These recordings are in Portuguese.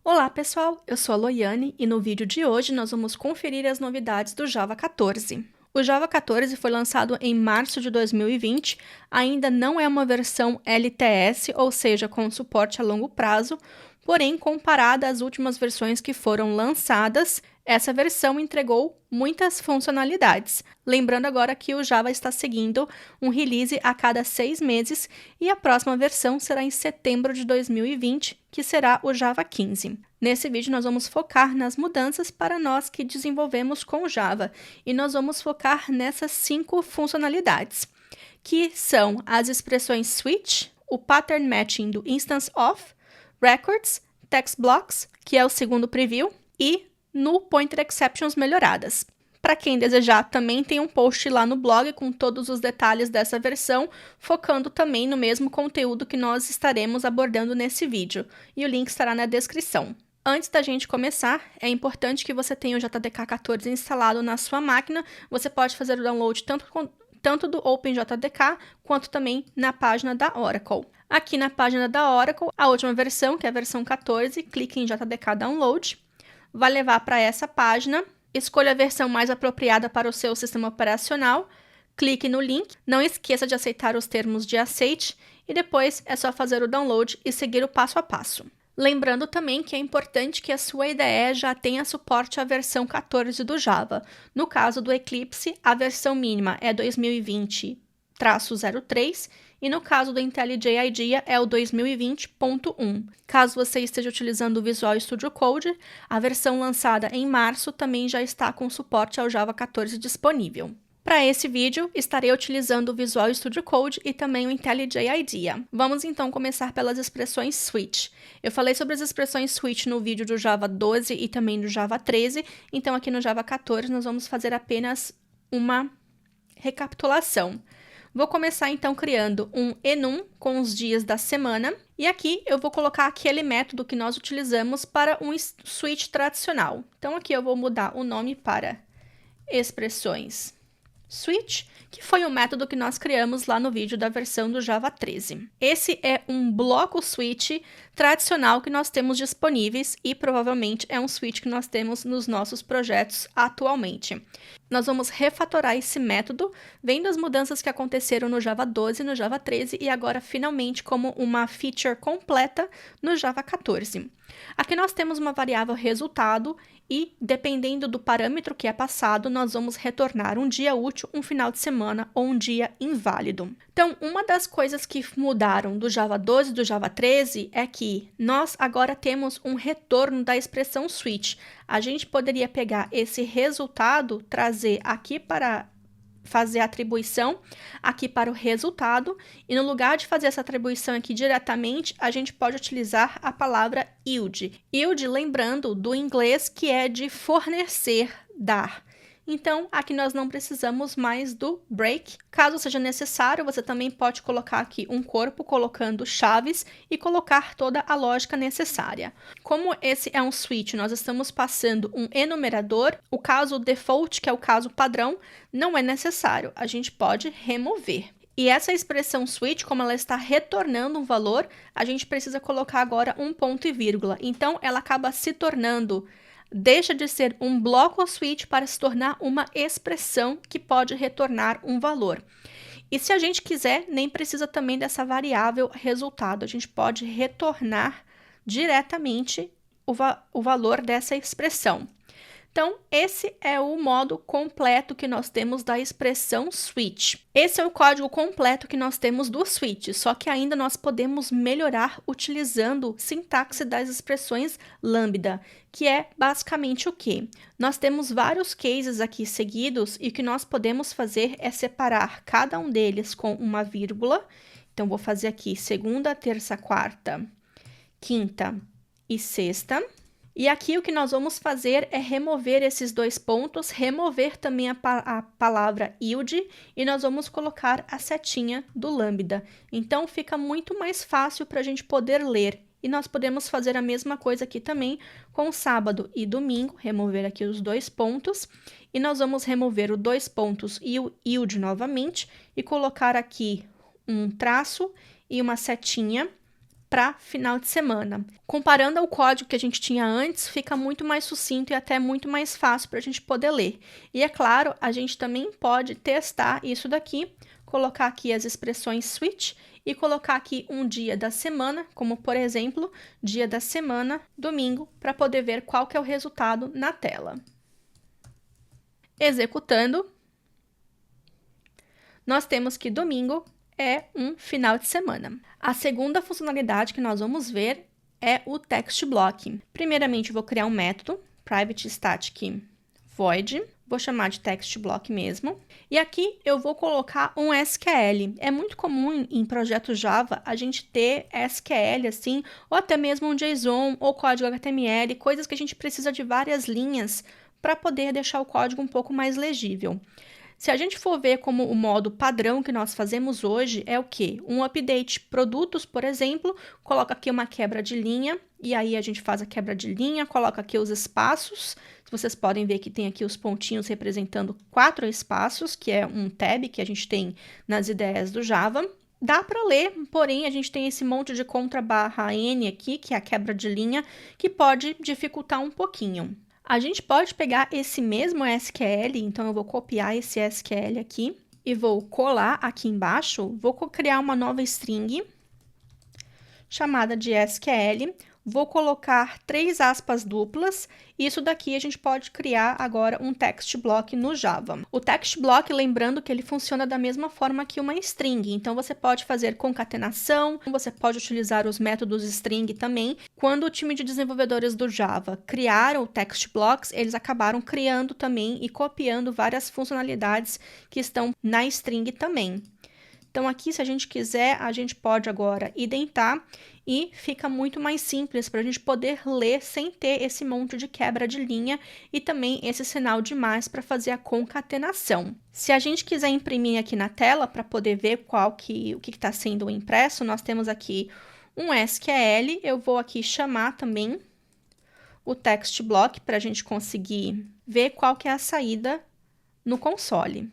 Olá pessoal, eu sou a Loiane e no vídeo de hoje nós vamos conferir as novidades do Java 14. O Java 14 foi lançado em março de 2020, ainda não é uma versão LTS, ou seja, com suporte a longo prazo, porém, comparada às últimas versões que foram lançadas, essa versão entregou muitas funcionalidades. Lembrando agora que o Java está seguindo um release a cada 6 meses e a próxima versão será em setembro de 2020, que será o Java 15. Nesse vídeo nós vamos focar nas mudanças para nós que desenvolvemos com o Java e nós vamos focar nessas 5 funcionalidades, que são as expressões switch, o pattern matching do instance of, records, text blocks, que é o segundo preview, e null pointer exceptions melhoradas. Para quem desejar, também tem um post lá no blog com todos os detalhes dessa versão, focando também no mesmo conteúdo que nós estaremos abordando nesse vídeo, e o link estará na descrição. Antes da gente começar, é importante que você tenha o JDK 14 instalado na sua máquina. Você pode fazer o download tanto do OpenJDK, quanto também na página da Oracle. Aqui na página da Oracle, a última versão, que é a versão 14, clique em JDK Download, vai levar para essa página, escolha a versão mais apropriada para o seu sistema operacional, clique no link, não esqueça de aceitar os termos de aceite e depois é só fazer o download e seguir o passo a passo. Lembrando também que é importante que a sua IDE já tenha suporte à versão 14 do Java. No caso do Eclipse, a versão mínima é 2020-03 e no caso do IntelliJ IDEA é o 2020.1. Caso você esteja utilizando o Visual Studio Code, a versão lançada em março também já está com suporte ao Java 14 disponível. Para esse vídeo, estarei utilizando o Visual Studio Code e também o IntelliJ IDEA. Vamos então começar pelas expressões switch. Eu falei sobre as expressões switch no vídeo do Java 12 e também do Java 13, então aqui no Java 14 nós vamos fazer apenas uma recapitulação. Vou começar então criando um enum com os dias da semana, e aqui eu vou colocar aquele método que nós utilizamos para um switch tradicional. Então aqui eu vou mudar o nome para expressões switch, que foi o método que nós criamos lá no vídeo da versão do Java 13. Esse é um bloco switch tradicional que nós temos disponíveis e provavelmente é um switch que nós temos nos nossos projetos atualmente. Nós vamos refatorar esse método, vendo as mudanças que aconteceram no Java 12 e no Java 13 e agora finalmente como uma feature completa no Java 14. Aqui nós temos uma variável resultado e, dependendo do parâmetro que é passado, nós vamos retornar um dia útil, um final de semana ou um dia inválido. Então, uma das coisas que mudaram do Java 12 e do Java 13 é que nós agora temos um retorno da expressão switch. A gente poderia pegar esse resultado, trazer aqui para fazer a atribuição aqui para o resultado, e no lugar de fazer essa atribuição aqui diretamente, a gente pode utilizar a palavra yield. Yield, lembrando do inglês, que é de fornecer, dar. Então, aqui nós não precisamos mais do break. Caso seja necessário, você também pode colocar aqui um corpo colocando chaves e colocar toda a lógica necessária. Como esse é um switch, nós estamos passando um enumerador, o caso default, que é o caso padrão, não é necessário, a gente pode remover. E essa expressão switch, como ela está retornando um valor, a gente precisa colocar agora um ponto e vírgula. Então, ela acaba se tornando, deixa de ser um bloco switch para se tornar uma expressão que pode retornar um valor. E se a gente quiser, nem precisa também dessa variável resultado. A gente pode retornar diretamente o valor dessa expressão. Então, esse é o modo completo que nós temos da expressão switch. Esse é o código completo que nós temos do switch, só que ainda nós podemos melhorar utilizando sintaxe das expressões lambda, que é basicamente o quê? Nós temos vários cases aqui seguidos e o que nós podemos fazer é separar cada um deles com uma vírgula. Então, vou fazer aqui segunda, terça, quarta, quinta e sexta. E aqui o que nós vamos fazer é remover esses dois pontos, remover também a palavra yield e nós vamos colocar a setinha do lambda. Então, fica muito mais fácil para a gente poder ler. E nós podemos fazer a mesma coisa aqui também com sábado e domingo, remover aqui os dois pontos. E nós vamos remover os dois pontos e o yield novamente e colocar aqui um traço e uma setinha para final de semana. Comparando ao código que a gente tinha antes, fica muito mais sucinto e até muito mais fácil para a gente poder ler. E é claro, a gente também pode testar isso daqui, colocar aqui as expressões switch e colocar aqui um dia da semana, como por exemplo, dia da semana, domingo, para poder ver qual que é o resultado na tela. Executando, nós temos que domingo é um final de semana. A segunda funcionalidade que nós vamos ver é o text block. Primeiramente, eu vou criar um método, private static void, vou chamar de text block mesmo, e aqui eu vou colocar um SQL. É muito comum em projetos Java a gente ter SQL assim, ou até mesmo um JSON ou código HTML, coisas que a gente precisa de várias linhas para poder deixar o código um pouco mais legível. Se a gente for ver como o modo padrão que nós fazemos hoje é o quê? Um update produtos, por exemplo, coloca aqui uma quebra de linha, e aí a gente faz a quebra de linha, coloca aqui os espaços. Vocês podem ver que tem aqui os pontinhos representando 4 espaços, que é um tab que a gente tem nas ideias do Java. Dá para ler, porém a gente tem esse monte de contra/n aqui, que é a quebra de linha, que pode dificultar um pouquinho. A gente pode pegar esse mesmo SQL, então eu vou copiar esse SQL aqui e vou colar aqui embaixo, vou criar uma nova string chamada de SQL, vou colocar 3 aspas duplas, e isso daqui a gente pode criar agora um text block no Java. O text block, lembrando que ele funciona da mesma forma que uma string, então você pode fazer concatenação, você pode utilizar os métodos string também. Quando o time de desenvolvedores do Java criaram o text blocks, eles acabaram criando também e copiando várias funcionalidades que estão na string também. Então, aqui, se a gente quiser, a gente pode agora identar e fica muito mais simples para a gente poder ler sem ter esse monte de quebra de linha e também esse sinal de mais para fazer a concatenação. Se a gente quiser imprimir aqui na tela para poder ver o que está sendo impresso, nós temos aqui um SQL, eu vou aqui chamar também o text block para a gente conseguir ver qual que é a saída no console.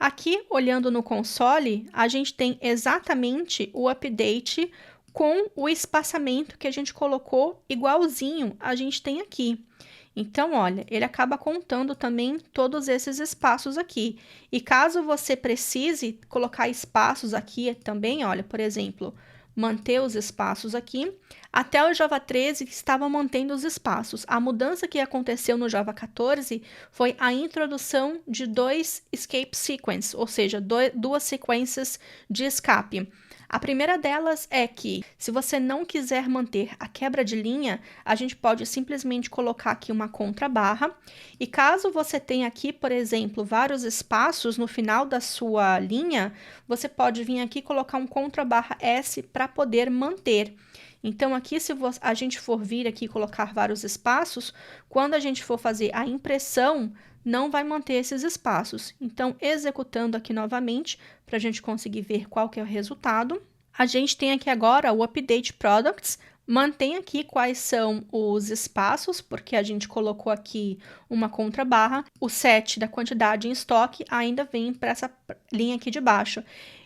Aqui, olhando no console, a gente tem exatamente o update com o espaçamento que a gente colocou igualzinho a gente tem aqui. Então, olha, ele acaba contando também todos esses espaços aqui. E caso você precise colocar espaços aqui também, olha, por exemplo, manter os espaços aqui. Até o Java 13 estava mantendo os espaços. A mudança que aconteceu no Java 14 foi a introdução de 2 escape sequences, ou seja, 2 sequências de escape. A primeira delas é que, se você não quiser manter a quebra de linha, a gente pode simplesmente colocar aqui uma contrabarra. E caso você tenha aqui, por exemplo, vários espaços no final da sua linha, você pode vir aqui e colocar um contrabarra S para poder manter. Então, aqui, se a gente for vir aqui e colocar vários espaços, quando a gente for fazer a impressão, não vai manter esses espaços. Então, executando aqui novamente, para a gente conseguir ver qual que é o resultado. A gente tem aqui agora o Update Products, mantém aqui quais são os espaços, porque a gente colocou aqui uma contrabarra. O set da quantidade em estoque ainda vem para essa linha aqui de baixo.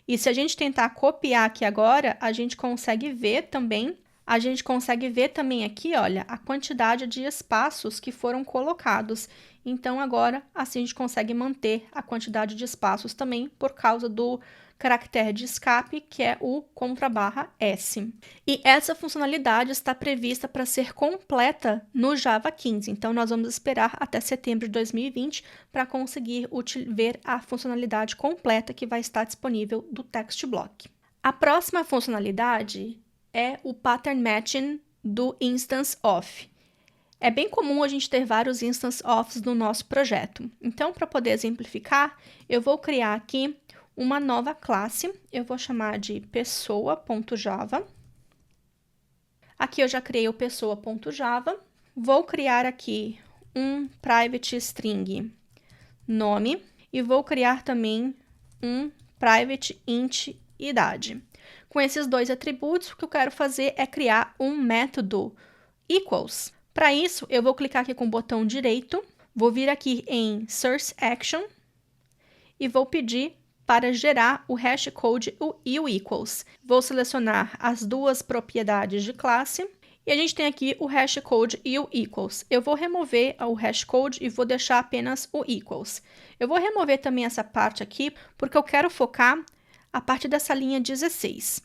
E se a gente tentar copiar aqui agora, a gente consegue ver também aqui, olha, a quantidade de espaços que foram colocados. Então, agora, assim a gente consegue manter a quantidade de espaços também por causa do caractere de escape, que é o contrabarra S. E essa funcionalidade está prevista para ser completa no Java 15. Então, nós vamos esperar até setembro de 2020 para conseguir ver a funcionalidade completa que vai estar disponível do text block. A próxima funcionalidade é o pattern matching do instance of. É bem comum a gente ter vários instance offs no nosso projeto. Então, para poder exemplificar, eu vou criar aqui uma nova classe. Eu vou chamar de pessoa.java. Aqui eu já criei o pessoa.java. Vou criar aqui um private string nome e vou criar também um private int idade. Com esses 2 atributos, o que eu quero fazer é criar um método equals. Para isso, eu vou clicar aqui com o botão direito, vou vir aqui em Source Action e vou pedir para gerar o hashcode e o equals. Vou selecionar as duas propriedades de classe e a gente tem aqui o hashcode e o equals. Eu vou remover o hashcode e vou deixar apenas o equals. Eu vou remover também essa parte aqui porque eu quero focar a partir dessa linha 16.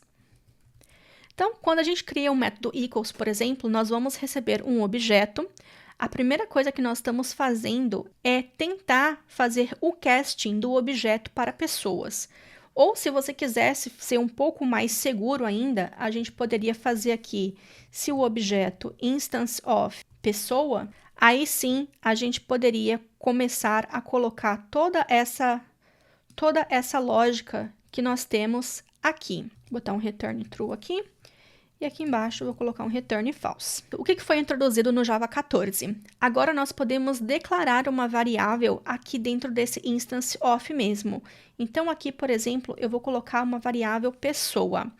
Então, quando a gente cria um método equals, por exemplo, nós vamos receber um objeto. A primeira coisa que nós estamos fazendo é tentar fazer o casting do objeto para pessoas. Ou, se você quisesse ser um pouco mais seguro ainda, a gente poderia fazer aqui, se o objeto instance of pessoa, aí sim a gente poderia começar a colocar toda essa lógica que nós temos aqui. Vou botar um return true aqui. E aqui embaixo eu vou colocar um return false. O que foi introduzido no Java 14? Agora nós podemos declarar uma variável aqui dentro desse instance of mesmo. Então aqui, por exemplo, eu vou colocar uma variável pessoa.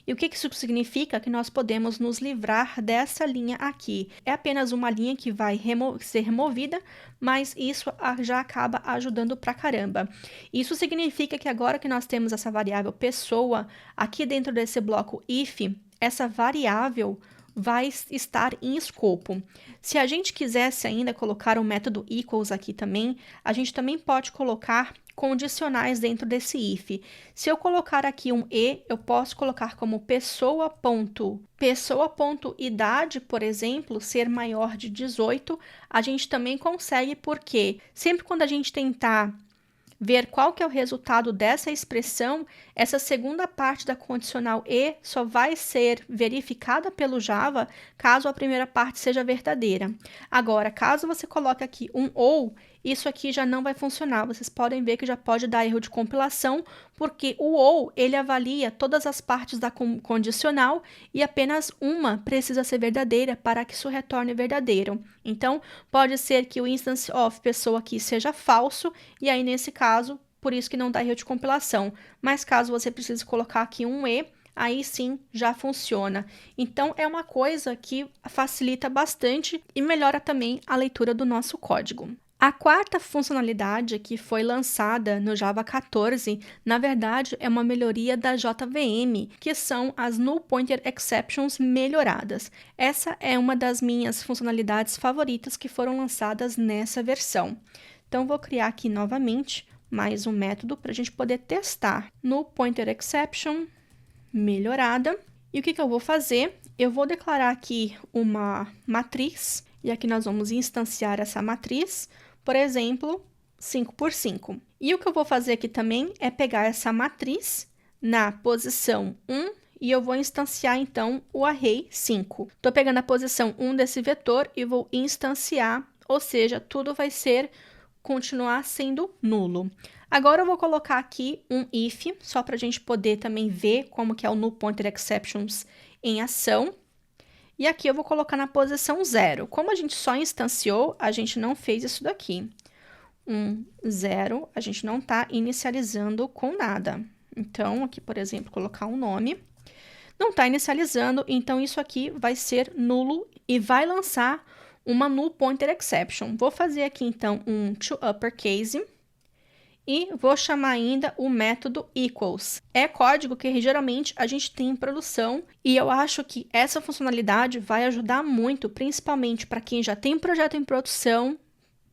E o que isso significa? Que nós podemos nos livrar dessa linha aqui. É apenas uma linha que vai ser removida, mas isso já acaba ajudando pra caramba. Isso significa que agora que nós temos essa variável pessoa, aqui dentro desse bloco if, essa variável vai estar em escopo. Se a gente quisesse ainda colocar o método equals aqui também, a gente também pode colocar condicionais dentro desse if. Se eu colocar aqui um e, eu posso colocar como pessoa.idade, por exemplo, ser maior de 18, a gente também consegue, porque sempre quando a gente tentar ver qual que é o resultado dessa expressão, essa segunda parte da condicional e só vai ser verificada pelo Java caso a primeira parte seja verdadeira. Agora, caso você coloque aqui um ou, isso aqui já não vai funcionar. Vocês podem ver que já pode dar erro de compilação, porque o ou, ele avalia todas as partes da condicional e apenas uma precisa ser verdadeira para que isso retorne verdadeiro. Então, pode ser que o instance of pessoa aqui seja falso, e aí nesse caso, por isso que não dá erro de compilação. Mas caso você precise colocar aqui um e, aí sim já funciona. Então, é uma coisa que facilita bastante e melhora também a leitura do nosso código. A quarta funcionalidade que foi lançada no Java 14, na verdade, é uma melhoria da JVM, que são as Null Pointer Exceptions melhoradas. Essa é uma das minhas funcionalidades favoritas que foram lançadas nessa versão. Então, vou criar aqui novamente mais um método para a gente poder testar. Null Pointer Exception melhorada. E o que eu vou fazer? Eu vou declarar aqui uma matriz, e aqui nós vamos instanciar essa matriz, por exemplo, 5 por 5. E o que eu vou fazer aqui também é pegar essa matriz na posição 1 e eu vou instanciar, então, o array 5. Estou pegando a posição 1 desse vetor e vou instanciar, ou seja, tudo vai continuar sendo nulo. Agora eu vou colocar aqui um if, só para a gente poder também ver como que é o Null Pointer Exceptions em ação. E aqui eu vou colocar na posição 0. Como a gente só instanciou, a gente não fez isso daqui. 0, a gente não está inicializando com nada. Então, aqui, por exemplo, colocar um nome. Não está inicializando, então isso aqui vai ser nulo e vai lançar uma Null Pointer Exception. Vou fazer aqui, então, um toUppercase. E vou chamar ainda o método equals. É código que geralmente a gente tem em produção e eu acho que essa funcionalidade vai ajudar muito, principalmente para quem já tem um projeto em produção,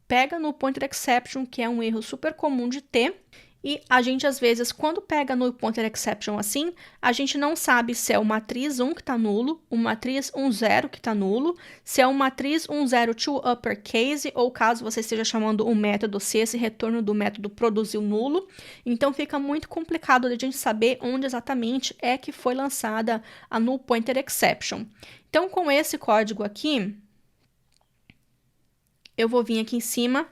pega no pointer exception, que é um erro super comum de ter. E a gente, às vezes, quando pega no pointer exception assim, a gente não sabe se é o matriz 1 que está nulo, o matriz 10 que está nulo, se é o matriz 10 to uppercase, ou caso você esteja chamando um método, se esse retorno do método produziu nulo. Então, fica muito complicado de a gente saber onde exatamente é que foi lançada a null pointer exception. Então, com esse código aqui, eu vou vir aqui em cima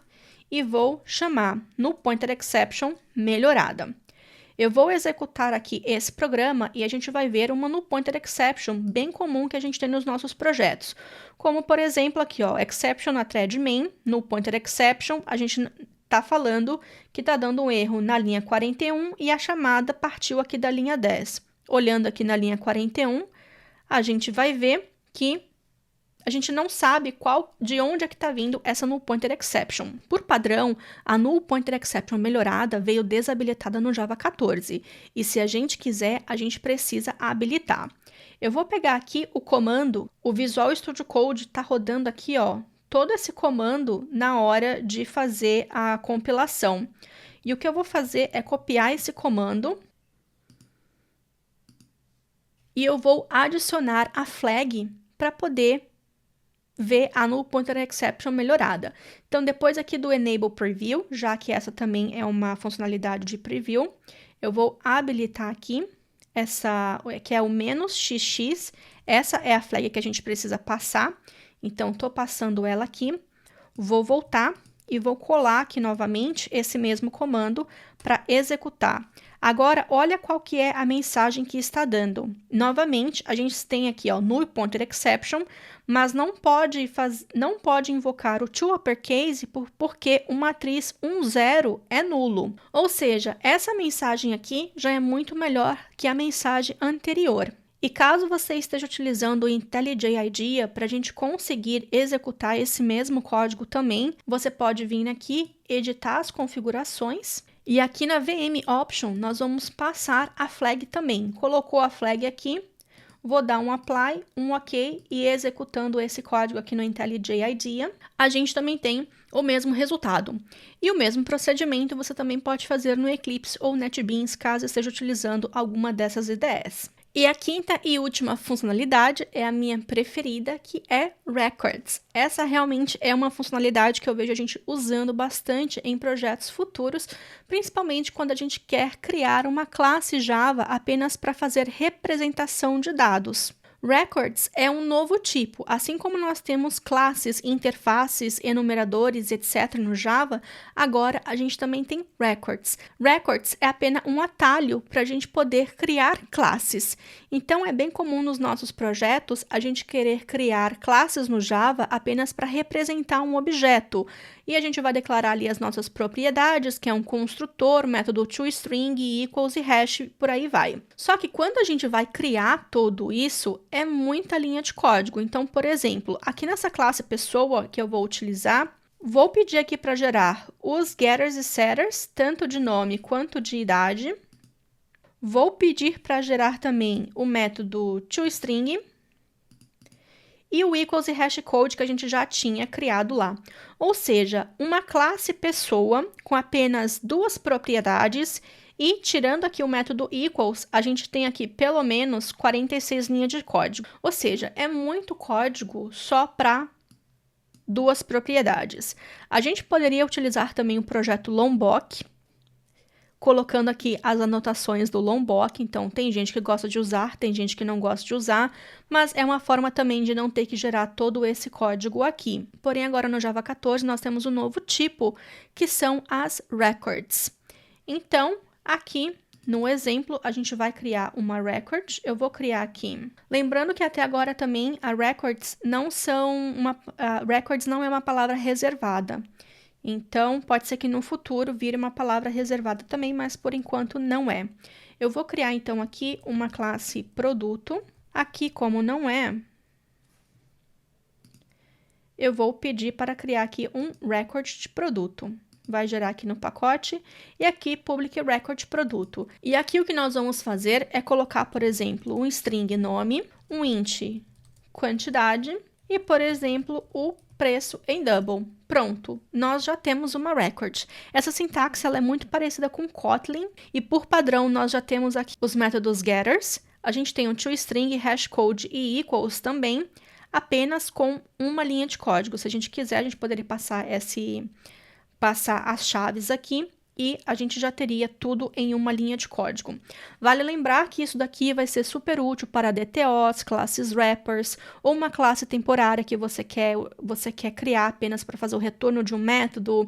e vou chamar Null Pointer Exception melhorada. Eu vou executar aqui esse programa e a gente vai ver uma Null Pointer Exception bem comum que a gente tem nos nossos projetos. Como, por exemplo, aqui, ó, Exception na thread main, Null Pointer Exception, a gente está falando que está dando um erro na linha 41 e a chamada partiu aqui da linha 10. Olhando aqui na linha 41, a gente vai ver que a gente não sabe de onde é que está vindo essa null pointer exception. Por padrão, a null pointer exception melhorada veio desabilitada no Java 14, e se a gente quiser, a gente precisa habilitar. Eu vou pegar aqui o comando, o Visual Studio Code está rodando aqui, ó, todo esse comando na hora de fazer a compilação. E o que eu vou fazer é copiar esse comando e eu vou adicionar a flag para poder ver a null pointer exception melhorada. Então, depois aqui do Enable Preview, já que essa também é uma funcionalidade de preview, eu vou habilitar aqui essa, que é o "-xx", essa é a flag que a gente precisa passar, então estou passando ela aqui, vou voltar e vou colar aqui novamente esse mesmo comando para executar. Agora, olha qual que é a mensagem que está dando. Novamente, a gente tem aqui, ó, null pointer exception, mas não pode invocar o toUpperCase porque o matriz 10 é nulo. Ou seja, essa mensagem aqui já é muito melhor que a mensagem anterior. E caso você esteja utilizando o IntelliJ IDEA para a gente conseguir executar esse mesmo código também, você pode vir aqui, editar as configurações, e aqui na VM Option nós vamos passar a flag também. Colocou a flag aqui, vou dar um Apply, um OK, e executando esse código aqui no IntelliJ IDEA, a gente também tem o mesmo resultado. E o mesmo procedimento você também pode fazer no Eclipse ou NetBeans, caso esteja utilizando alguma dessas IDEs. E a quinta e última funcionalidade é a minha preferida, que é Records. Essa realmente é uma funcionalidade que eu vejo a gente usando bastante em projetos futuros, principalmente quando a gente quer criar uma classe Java apenas para fazer representação de dados. Records é um novo tipo, assim como nós temos classes, interfaces, enumeradores, etc. no Java, agora a gente também tem Records. Records é apenas um atalho para a gente poder criar classes. Então, é bem comum nos nossos projetos a gente querer criar classes no Java apenas para representar um objeto. E a gente vai declarar ali as nossas propriedades, que é um construtor, método toString, equals e hash, por aí vai. Só que quando a gente vai criar tudo isso, é muita linha de código. Então, por exemplo, aqui nessa classe pessoa que eu vou utilizar, vou pedir aqui para gerar os getters e setters, tanto de nome quanto de idade. Vou pedir para gerar também o método toString e o equals e hashcode que a gente já tinha criado lá. Ou seja, uma classe pessoa com apenas duas propriedades e, tirando aqui o método equals, a gente tem aqui pelo menos 46 linhas de código. Ou seja, é muito código só para duas propriedades. A gente poderia utilizar também o projeto Lombok, colocando aqui as anotações do Lombok. Então, tem gente que gosta de usar, tem gente que não gosta de usar, mas é uma forma também de não ter que gerar todo esse código aqui. Porém, agora no Java 14 nós temos um novo tipo, que são as records. Então, aqui no exemplo, a gente vai criar uma record. Eu vou criar aqui. Lembrando que até agora também a records não é uma palavra reservada. Então, pode ser que no futuro vire uma palavra reservada também, mas por enquanto não é. Eu vou criar, então, aqui uma classe produto. Aqui, como não é, eu vou pedir para criar aqui um record de produto. Vai gerar aqui no pacote, e aqui public record produto. E aqui o que nós vamos fazer é colocar, por exemplo, um string nome, um int quantidade e, por exemplo, o preço em double. Pronto, nós já temos uma record. Essa sintaxe ela é muito parecida com Kotlin, e por padrão nós já temos aqui os métodos getters, a gente tem o toString, hashcode e equals também, apenas com uma linha de código. Se a gente quiser, a gente poderia passar as chaves aqui, e a gente já teria tudo em uma linha de código. Vale lembrar que isso daqui vai ser super útil para DTOs, classes wrappers, ou uma classe temporária que você quer criar apenas para fazer o retorno de um método,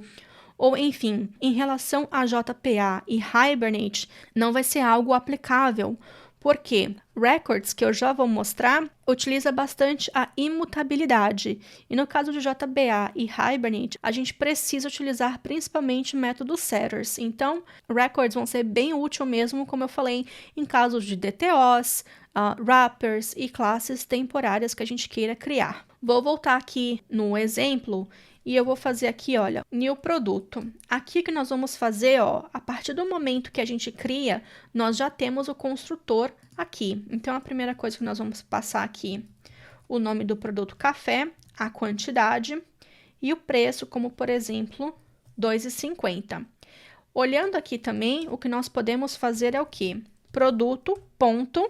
ou enfim, em relação a JPA e Hibernate, não vai ser algo aplicável, porque records, que eu já vou mostrar, utiliza bastante a imutabilidade. E no caso de JBA e Hibernate, a gente precisa utilizar principalmente métodos setters. Então, records vão ser bem útil mesmo, como eu falei, em casos de DTOs, wrappers e classes temporárias que a gente queira criar. Vou voltar aqui no exemplo e eu vou fazer aqui, olha, new produto. Aqui que nós vamos fazer, ó, a partir do momento que a gente cria, nós já temos o construtor aqui. Então, a primeira coisa que nós vamos passar aqui, o nome do produto café, a quantidade e o preço, como por exemplo, R$ 2,50. Olhando aqui também, o que nós podemos fazer é o quê? Produto, ponto.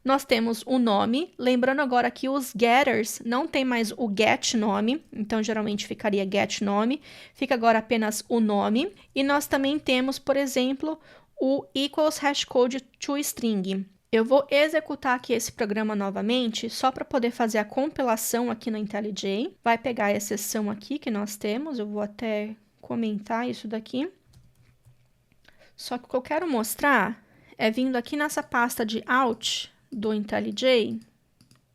Nós temos o nome, lembrando agora que os getters não tem mais o get nome, então geralmente ficaria get nome, fica agora apenas o nome. E nós também temos, por exemplo, o equals hashcode toString. Eu vou executar aqui esse programa novamente, só para poder fazer a compilação aqui no IntelliJ. Vai pegar a exceção aqui que nós temos, eu vou até comentar isso daqui. Só que o que eu quero mostrar é vindo aqui nessa pasta de out do IntelliJ,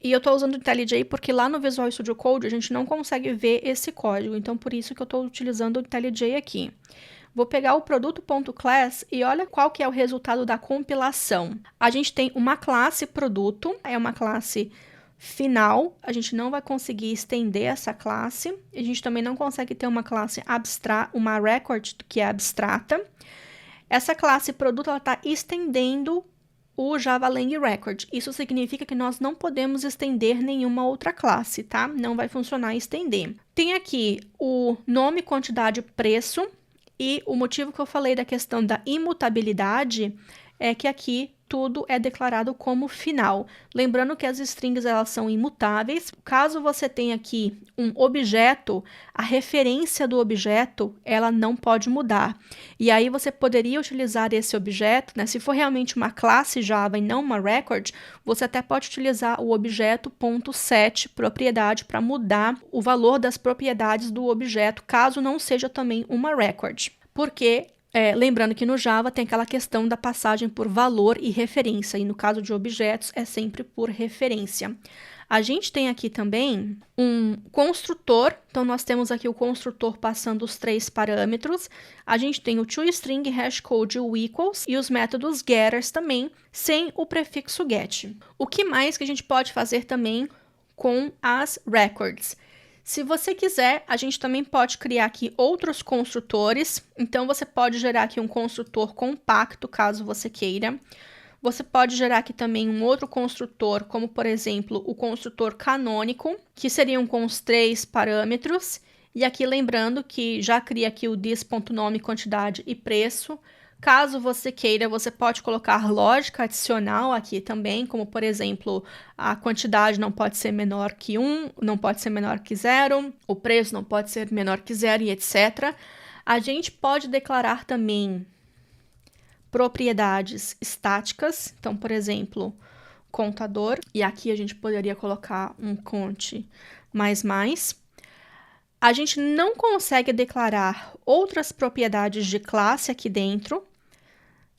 e eu estou usando o IntelliJ porque lá no Visual Studio Code a gente não consegue ver esse código, então por isso que eu estou utilizando o IntelliJ aqui. Vou pegar o produto.class e olha qual que é o resultado da compilação. A gente tem uma classe produto, é uma classe final, a gente não vai conseguir estender essa classe, a gente também não consegue ter uma classe abstrata, uma record que é abstrata. Essa classe produto ela está estendendo o JavaLang Record. Isso significa que nós não podemos estender nenhuma outra classe, tá? Não vai funcionar estender. Tem aqui o nome, quantidade, preço, e o motivo que eu falei da questão da imutabilidade é que aqui tudo é declarado como final. Lembrando que as strings elas são imutáveis. Caso você tenha aqui um objeto, a referência do objeto ela não pode mudar. E aí você poderia utilizar esse objeto, né? Se for realmente uma classe Java e não uma record, você até pode utilizar o objeto .set propriedade para mudar o valor das propriedades do objeto, caso não seja também uma record. Porque lembrando que no Java tem aquela questão da passagem por valor e referência, e no caso de objetos é sempre por referência. A gente tem aqui também um construtor, então nós temos aqui o construtor passando os 3 parâmetros. A gente tem o toString, hashcode, o equals e os métodos getters também, sem o prefixo get. O que mais que a gente pode fazer também com as records? Se você quiser, a gente também pode criar aqui outros construtores. Então, você pode gerar aqui um construtor compacto, caso você queira. Você pode gerar aqui também um outro construtor, como, por exemplo, o construtor canônico, que seriam com os 3 parâmetros. E aqui, lembrando que já cria aqui o this.nome, quantidade e preço. Caso você queira, você pode colocar lógica adicional aqui também, como, por exemplo, a quantidade não pode ser menor que 1, não pode ser menor que 0, o preço não pode ser menor que 0 e etc. A gente pode declarar também propriedades estáticas, então, por exemplo, contador, e aqui a gente poderia colocar um cont mais. A gente não consegue declarar outras propriedades de classe aqui dentro,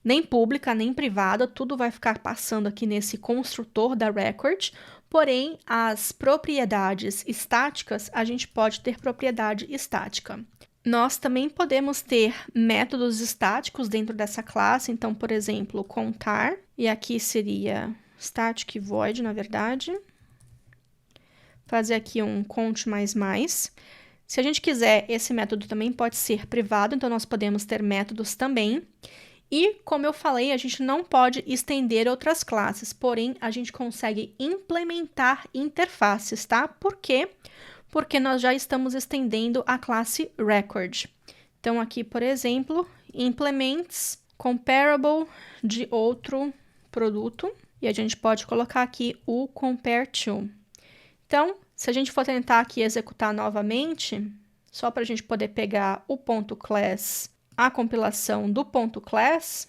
nem pública, nem privada, tudo vai ficar passando aqui nesse construtor da record, porém, as propriedades estáticas, a gente pode ter propriedade estática. Nós também podemos ter métodos estáticos dentro dessa classe, então, por exemplo, contar, e aqui seria static void, na verdade. Fazer aqui um cont mais. Se a gente quiser, esse método também pode ser privado, então nós podemos ter métodos também. E, como eu falei, a gente não pode estender outras classes, porém, a gente consegue implementar interfaces, tá? Por quê? Porque nós já estamos estendendo a classe record. Então, aqui, por exemplo, implements comparable de outro produto, e a gente pode colocar aqui o compare to. Então, se a gente for tentar aqui executar novamente, só para a gente poder pegar o .class, a compilação do .class,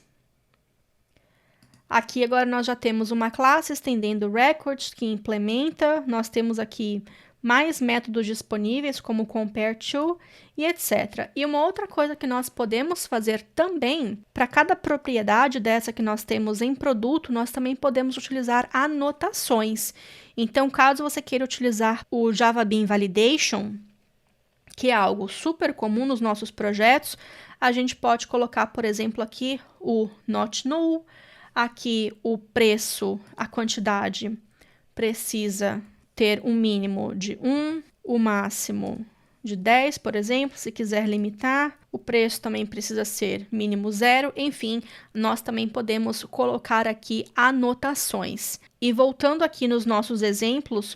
aqui agora nós já temos uma classe estendendo records que implementa, nós temos aqui mais métodos disponíveis como compare to e etc. E uma outra coisa que nós podemos fazer também, para cada propriedade dessa que nós temos em produto, nós também podemos utilizar anotações. Então, caso você queira utilizar o Java Bean Validation, que é algo super comum nos nossos projetos, a gente pode colocar, por exemplo, aqui o not null, aqui o preço, a quantidade precisa ter um mínimo de 1, o máximo de 10, por exemplo, se quiser limitar. O preço também precisa ser mínimo 0. Enfim, nós também podemos colocar aqui anotações. E voltando aqui nos nossos exemplos,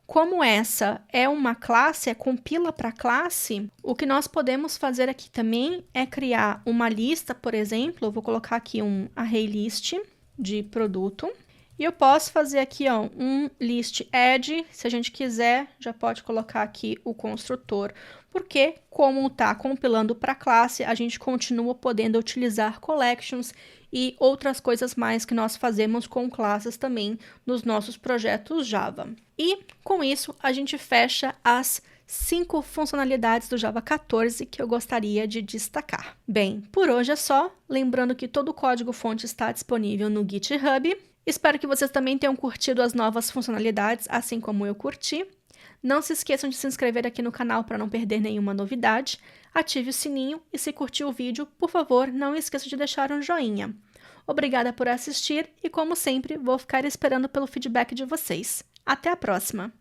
como essa é uma classe, é compila para classe, o que nós podemos fazer aqui também é criar uma lista, por exemplo, eu vou colocar aqui um array list de produto. E eu posso fazer aqui, ó, um list add, se a gente quiser, já pode colocar aqui o construtor, porque como está compilando para classe, a gente continua podendo utilizar collections e outras coisas mais que nós fazemos com classes também nos nossos projetos Java. E com isso, a gente fecha as 5 funcionalidades do Java 14 que eu gostaria de destacar. Bem, por hoje é só, lembrando que todo o código-fonte está disponível no GitHub. Espero que vocês também tenham curtido as novas funcionalidades, assim como eu curti. Não se esqueçam de se inscrever aqui no canal para não perder nenhuma novidade. Ative o sininho e se curtiu o vídeo, por favor, não esqueça de deixar um joinha. Obrigada por assistir e, como sempre, vou ficar esperando pelo feedback de vocês. Até a próxima!